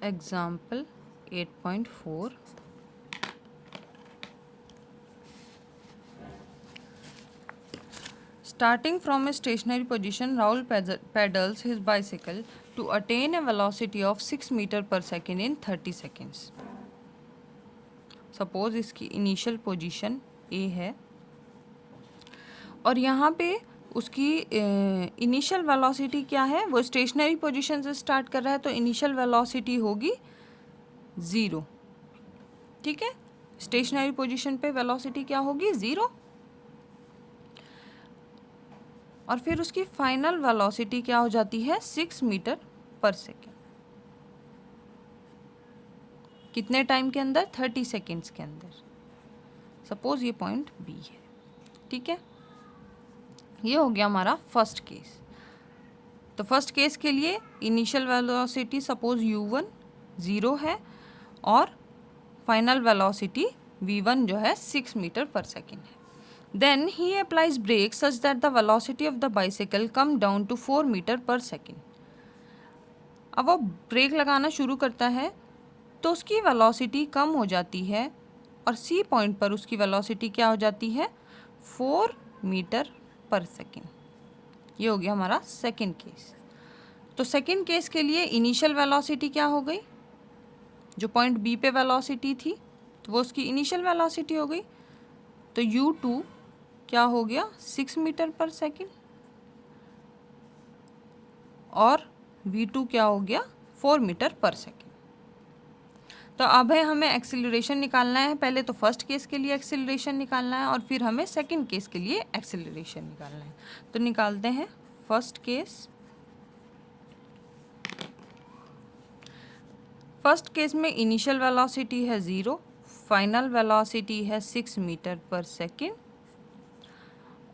Example 8.4. Starting from a stationary position, Rahul pedals his bicycle to attain a velocity of 6 meter per second in 30 seconds. Suppose इसकी initial position A है और यहाँ पे उसकी initial velocity क्या है, वो स्टेशनरी पोजीशन से स्टार्ट कर रहा है तो इनिशियल वेलोसिटी होगी 0. ठीक है, स्टेशनरी पोजीशन पे वेलोसिटी क्या होगी 0. और फिर उसकी फाइनल वेलोसिटी क्या हो जाती है 6 मीटर पर सेकेंड. कितने टाइम के अंदर, 30 सेकेंड्स के अंदर. सपोज ये पॉइंट बी है. ठीक है, ये हो गया हमारा फर्स्ट केस. तो फर्स्ट केस के लिए इनिशियल वेलोसिटी सपोज u1 0 है और फाइनल वेलोसिटी v1 जो है 6 मीटर पर सेकेंड है. Then he applies brake such that the velocity of the bicycle come down to 4 metre per second. अब वो ब्रेक लगाना शुरू करता है तो उसकी वेलोसिटी कम हो जाती है और सी पॉइंट पर उसकी वेलोसिटी क्या हो जाती है 4 मीटर पर सेकेंड. ये हो गया हमारा सेकेंड केस. तो सेकेंड केस के लिए इनिशियल वेलोसिटी क्या हो गई, जो पॉइंट बी पे वेलोसिटी थी तो वो उसकी इनिशियल वेलोसिटी हो गई. तो u2 क्या हो गया 6 मीटर पर सेकेंड और v2 क्या हो गया 4 मीटर पर सेकेंड. तो अब है हमें एक्सेलरेशन निकालना है. पहले तो फर्स्ट केस के लिए एक्सेलरेशन निकालना है और फिर हमें सेकंड केस के लिए एक्सेलरेशन निकालना है. तो निकालते हैं फर्स्ट केस. फर्स्ट केस में इनिशियल वेलोसिटी है 0, फाइनल वेलोसिटी है 6 मीटर पर सेकेंड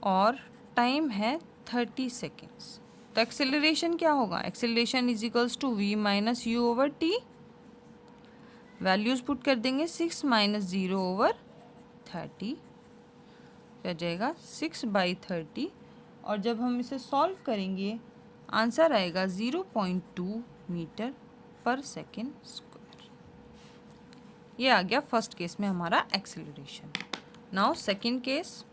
और टाइम है 30 सेकेंड्स. तो एक्सेलरेशन क्या होगा, acceleration is equals to v minus u over t. Values put कर देंगे 6 माइनस 0 ओवर 30 क्या जाएगा 6/30 और जब हम इसे सॉल्व करेंगे आंसर आएगा 0.2 मीटर पर सेकेंड स्क्वायर. ये आ गया फर्स्ट केस में हमारा acceleration. Now second case.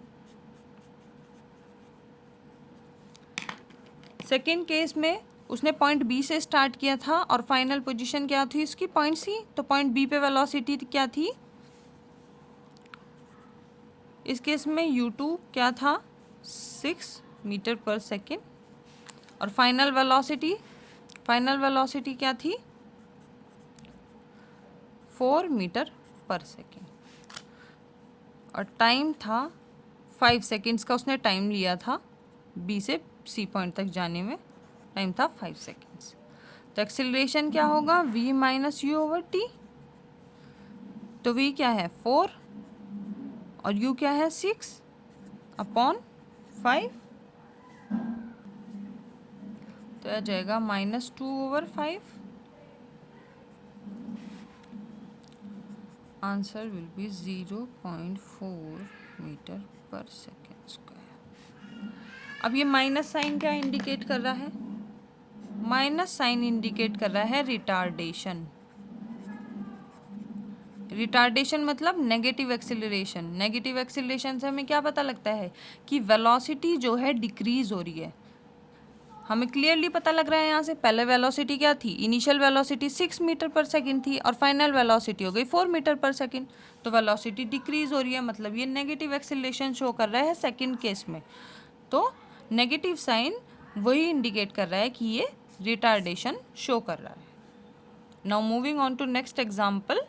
Second case में उसने पॉइंट बी से स्टार्ट किया था और फाइनल पोजीशन क्या थी उसकी पॉइंट सी. तो पॉइंट बी पे वेलोसिटी क्या थी, इस केस में u2 क्या था 6 मीटर पर सेकेंड और फाइनल वेलोसिटी क्या थी 4 मीटर पर सेकेंड और टाइम था 5 सेकेंड्स का. उसने टाइम लिया था बी से सी पॉइंट तक जाने में, टाइम था 5 सेकेंड्स. तो एक्सेलरेशन क्या होगा v minus u over T. तो v क्या है 4 और u क्या है 6/5. तो आ जाएगा -2/5. Answer will be 0.4 metre per second square. अब ये माइनस साइन क्या इंडिकेट कर रहा है, माइनस साइन इंडिकेट कर रहा है रिटार्डेशन. रिटार्डेशन मतलब नेगेटिव एक्सेलरेशन. नेगेटिव एक्सेलरेशन से हमें क्या पता लगता है कि वेलोसिटी जो है डिक्रीज हो रही है. हमें क्लियरली पता लग रहा है यहाँ से. पहले वेलोसिटी क्या थी, initial velocity 6 metre per second थी और फाइनल वेलोसिटी हो गई 4 मीटर पर सेकेंड. तो वेलोसिटी डिक्रीज हो रही है, मतलब ये नेगेटिव एक्सेलरेशन शो कर रहा है सेकेंड केस में. तो नेगेटिव साइन वही इंडिकेट कर रहा है कि ये रिटार्डेशन शो कर रहा है. Now moving on to next example.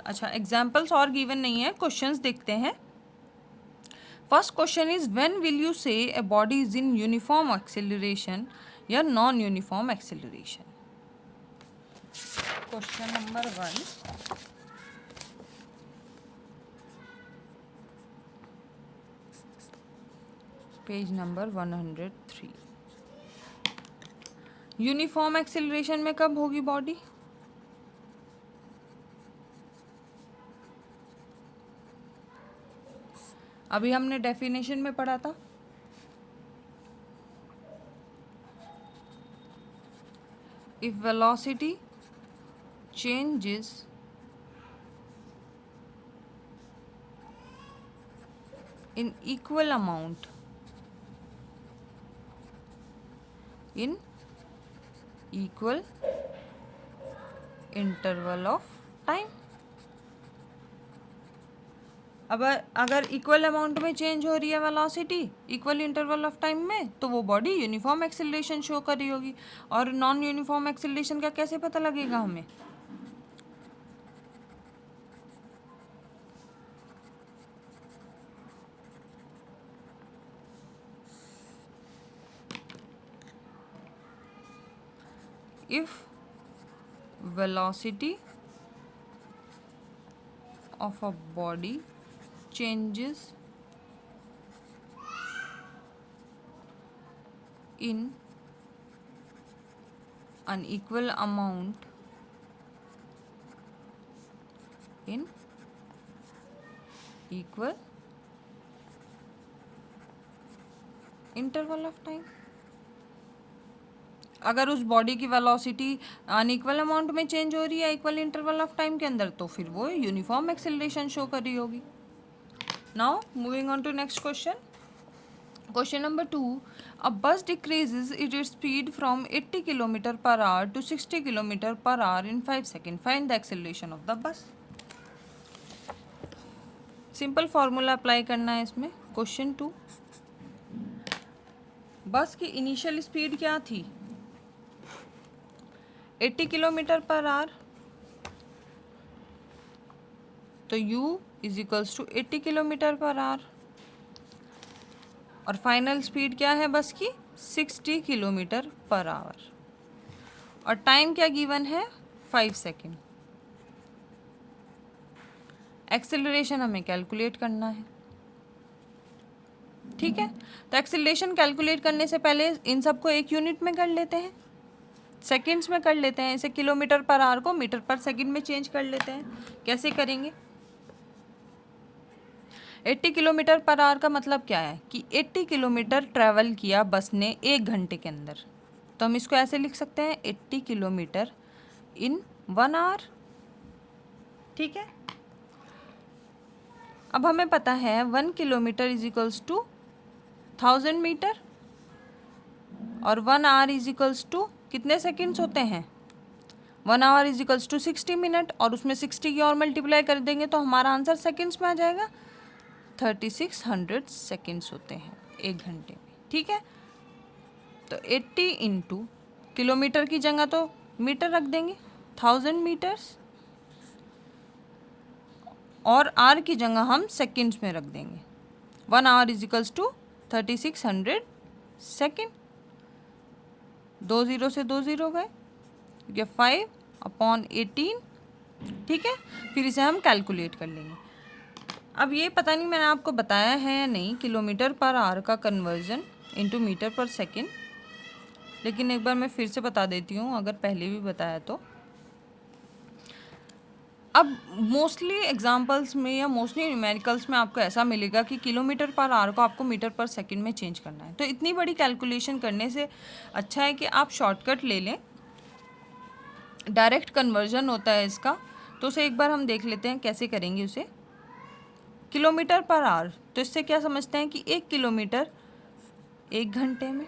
अच्छा एग्जाम्पल्स और गिवन नहीं है, क्वेश्चंस देखते हैं. First question is when will you say a body is in uniform acceleration या non uniform acceleration. Question number 1. Page number 103. Uniform acceleration में कब होगी बॉडी, अभी हमने डेफिनेशन में पढ़ा था. if velocity changes in equal amount in equal interval of time। अब अगर इक्वल अमाउंट में चेंज हो रही है velocity equal interval of time में, तो वो बॉडी यूनिफॉर्म एक्सेलरेशन शो कर रही होगी। और नॉन यूनिफॉर्म एक्सेलरेशन का कैसे पता लगेगा हमें? if velocity of a body changes in an equal amount in equal interval of time। अगर उस बॉडी की वेलोसिटी अनइक्वल अमाउंट में चेंज हो रही है इक्वल इंटरवल ऑफ टाइम के अंदर, तो फिर वो यूनिफॉर्म एक्सेलरेशन शो कर रही होगी। Now moving on to next question. Question number 2. A bus decreases its speed from 80 km per hour to 60 km per hour in 5 seconds. Find the acceleration of the bus. Simple formula apply करना है इसमें। Question 2, बस की initial speed क्या थी? 80 kilometre per hour, तो u is equals to 80 kilometre per hour. और final speed क्या है बस की? 60 किलोमीटर पर आवर। और टाइम क्या गिवन है? 5 सेकेंड। एक्सेलरेशन हमें कैलकुलेट करना है, ठीक है। तो एक्सेलरेशन कैलकुलेट करने से पहले इन सबको एक यूनिट में कर लेते हैं, सेकेंड्स में कर लेते हैं। इसे किलोमीटर पर आवर को मीटर पर सेकेंड में चेंज कर लेते हैं। कैसे करेंगे? 80 किलोमीटर पर आवर का मतलब क्या है कि 80 किलोमीटर ट्रैवल किया बस ने 1 घंटे के अंदर। तो हम इसको ऐसे लिख सकते हैं 80 किलोमीटर इन 1 आवर, ठीक है। अब हमें पता है 1 kilometre is equals to 1000 metre और 1 आवर इज इक्वल्स टू कितने सेकेंड्स होते हैं? 1 hour is equals to 60 minute, और उसमें 60 की और मल्टीप्लाई कर देंगे तो हमारा आंसर सेकेंड्स में आ जाएगा। 3600 सेकेंड्स होते हैं 1 घंटे में, ठीक है। तो 80 इंटू किलोमीटर की जगह तो मीटर रख देंगे 1000 मीटर्स, और आर की जगह हम सेकेंड्स में रख देंगे। 1 hour is equals to 3600 second. 2 0 से 2 0 गए, ये 5/18, ठीक है। फिर इसे हम कैलकुलेट कर लेंगे। अब ये पता नहीं मैंने आपको बताया है या नहीं किलोमीटर पर आवर का conversion into metre per second, लेकिन एक बार मैं फिर से बता देती हूँ अगर पहले भी बताया तो। अब मोस्टली एग्जांपल्स में या मोस्टली न्यूमेरिकल्स में आपको ऐसा मिलेगा कि किलोमीटर पर आवर को आपको मीटर पर सेकंड में चेंज करना है। तो इतनी बड़ी कैलकुलेशन करने से अच्छा है कि आप शॉर्टकट ले लें, डायरेक्ट कन्वर्जन होता है इसका। तो उसे एक बार हम देख लेते हैं कैसे करेंगे उसे। किलोमीटर पर आवर, तो इससे क्या समझते हैं कि 1 किलोमीटर 1 घंटे में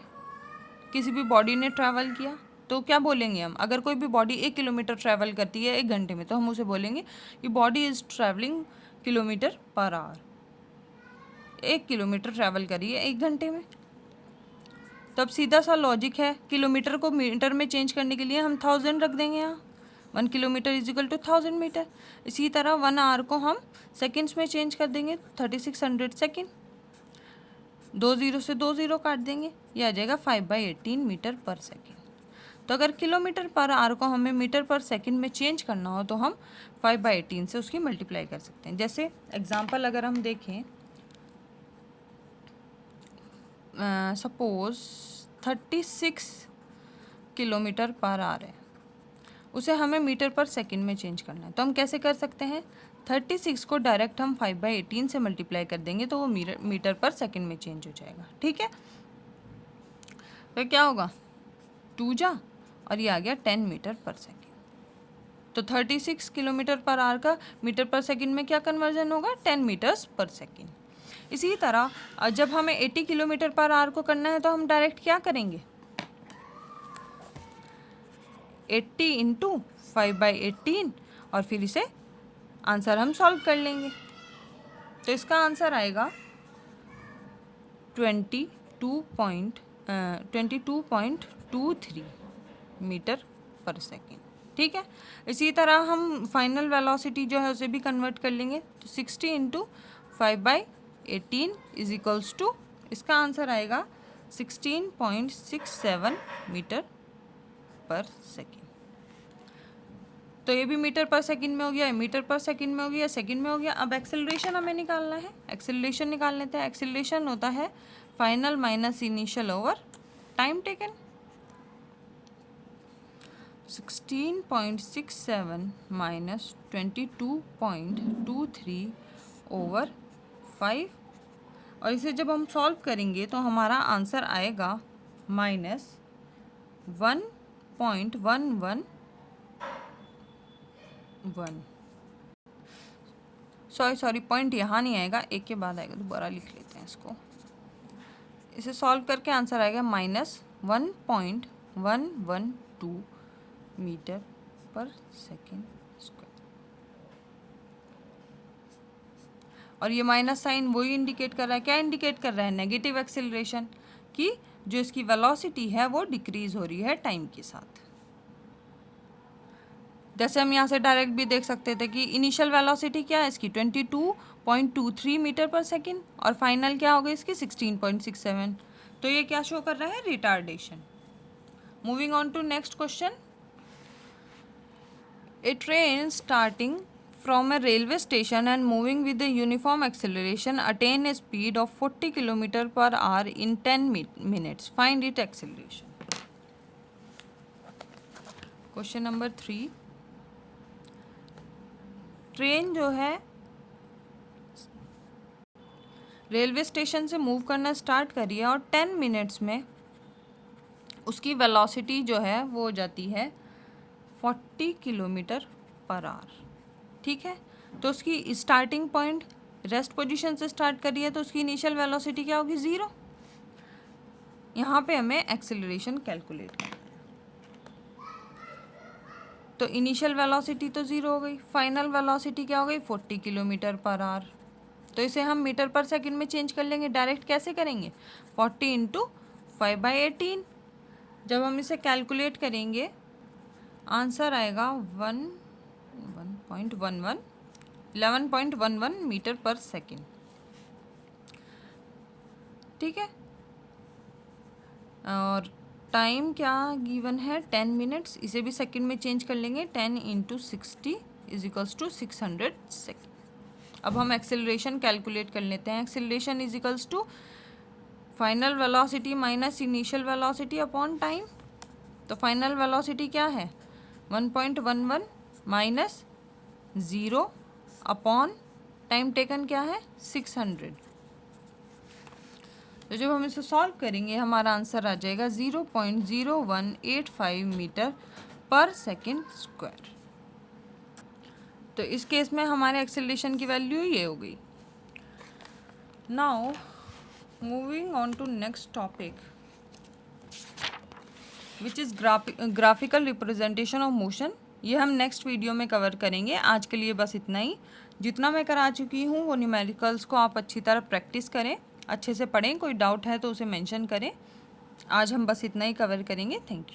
किसी भी बॉडी ने ट्रैवल किया, तो क्या बोलेंगे हम? अगर कोई भी बॉडी 1 किलोमीटर ट्रैवल करती है 1 घंटे में, तो हम उसे बोलेंगे कि body is travelling kilometre per our. 1 kilometre travel करी है 1 घंटे में। तो अब सीधा सा लॉजिक है, किलोमीटर को मीटर में चेंज करने के लिए हम 1000 रख देंगे यहाँ। 1 kilometre is equal to 1000 metre. इसी तरह 1 आवर को हम सेकेंड्स में चेंज कर देंगे 3600 सेकेंड। 2 0 से 2 0 काट देंगे, यह आ जाएगा 5/18 मीटर पर सेकेंड। तो अगर किलोमीटर पर आवर को हमें मीटर पर सेकेंड में चेंज करना हो तो हम 5/18 से उसकी मल्टीप्लाई कर सकते हैं। जैसे एग्जांपल अगर हम देखें, सपोज 36 किलोमीटर पर आवर है, उसे हमें मीटर पर सेकंड में चेंज करना है। तो हम कैसे कर सकते हैं? 36 को डायरेक्ट हम 5/18 से मल्टीप्लाई कर देंगे तो वो मीटर पर सेकंड में चेंज हो जाएगा, ठीक है। तो क्या होगा? 2 जा और ये आ गया 10 मीटर पर सेकेंड। तो 36 किलोमीटर पर आवर का मीटर पर सेकेंड में क्या कन्वर्जन होगा, 10 मीटर्स पर सेकेंड। इसी तरह जब हमें 80 किलोमीटर पर आवर को करना है तो हम डायरेक्ट क्या करेंगे, 80 इंटू 5/18 और फिर इसे आंसर हम सॉल्व कर लेंगे। तो इसका आंसर आएगा 22.23 मीटर पर सेकेंड। ठीक है, इसी तरह हम फाइनल वेलोसिटी जो है उसे भी कन्वर्ट कर लेंगे। तो 60 इंटू 5/18 इज इक्वल्स टू, इसका आंसर आएगा 16.67 मीटर पर सेकेंड। तो ये भी मीटर पर सेकंड में हो गया, मीटर पर सेकंड में हो गया, सेकंड में हो गया। अब एक्सेलरेशन हमें निकालना है, एक्सेलरेशन निकाल लेते हैं। एक्सेलरेशन होता है final minus initial over time taken. 16.67 minus 22.23 over 5, और इसे जब हम सॉल्व करेंगे तो हमारा आंसर आएगा -1.111। सॉरी पॉइंट यहाँ नहीं आएगा, एक के बाद आएगा, दोबारा लिख लेते हैं इसको। इसे सॉल्व करके आंसर आएगा -1.112 मीटर पर सेकेंड स्क्वायर। और ये माइनस साइन वही इंडिकेट कर रहा है, क्या इंडिकेट कर रहा है, नेगेटिव एक्सेलरेशन, कि जो इसकी वेलोसिटी है वो डिक्रीज हो रही है टाइम के साथ। जैसे हम यहाँ से डायरेक्ट भी देख सकते थे कि इनिशियल वेलोसिटी क्या है इसकी 22.23 मीटर पर सेकेंड, और फाइनल क्या हो गई इसकी 16.67। तो ये क्या शो कर रहा है, retardation. Moving on to next question. A train starting from a railway station and moving with a uniform acceleration attain a speed of 40 km per hour in 10 minutes. Find its acceleration. Question number 3. Train जो है railway station से move करना start करी है और 10 minutes में उसकी velocity जो है वो हो जाती है 40 किलोमीटर पर आवर। ठीक है, तो उसकी स्टार्टिंग पॉइंट रेस्ट पोजीशन से स्टार्ट करी है तो उसकी इनिशियल वेलोसिटी क्या होगी, 0। यहाँ पे हमें एक्सेलरेशन कैलकुलेट करना है। तो इनिशियल वेलोसिटी तो 0 हो गई, फाइनल वेलोसिटी क्या हो गई, 40 किलोमीटर पर आवर। तो इसे हम मीटर पर सेकंड में चेंज कर लेंगे। डायरेक्ट कैसे करेंगे, 40 इंटू 5/18। जब हम इसे कैलकुलेट करेंगे आंसर आएगा 11.11 मीटर पर सेकेंड। ठीक है, और टाइम क्या गिवन है, 10 मिनट्स। इसे भी सेकंड में चेंज कर लेंगे, 10 into 60 is equals to 600 second. अब हम एक्सेलरेशन कैलकुलेट कर लेते हैं। Acceleration is equals to final velocity minus initial velocity upon time. तो फाइनल वेलोसिटी क्या है, 1.11 माइनस 0 अपॉन टाइम टेकन क्या है, 600। तो जब हम इसे सॉल्व करेंगे हमारा आंसर आ जाएगा 0.0185 मीटर पर सेकेंड स्क्वायर। तो इस केस में हमारे एक्सेलरेशन की वैल्यू ये हो गई। Now moving on to next topic which is graphical representation of motion. ये हम नेक्स्ट वीडियो में कवर करेंगे। आज के लिए बस इतना ही। जितना मैं करा चुकी हूँ वो न्यूमेरिकल्स को आप अच्छी तरह प्रैक्टिस करें, अच्छे से पढ़ें। कोई डाउट है तो उसे मेंशन करें। आज हम बस इतना ही कवर करेंगे। Thank you.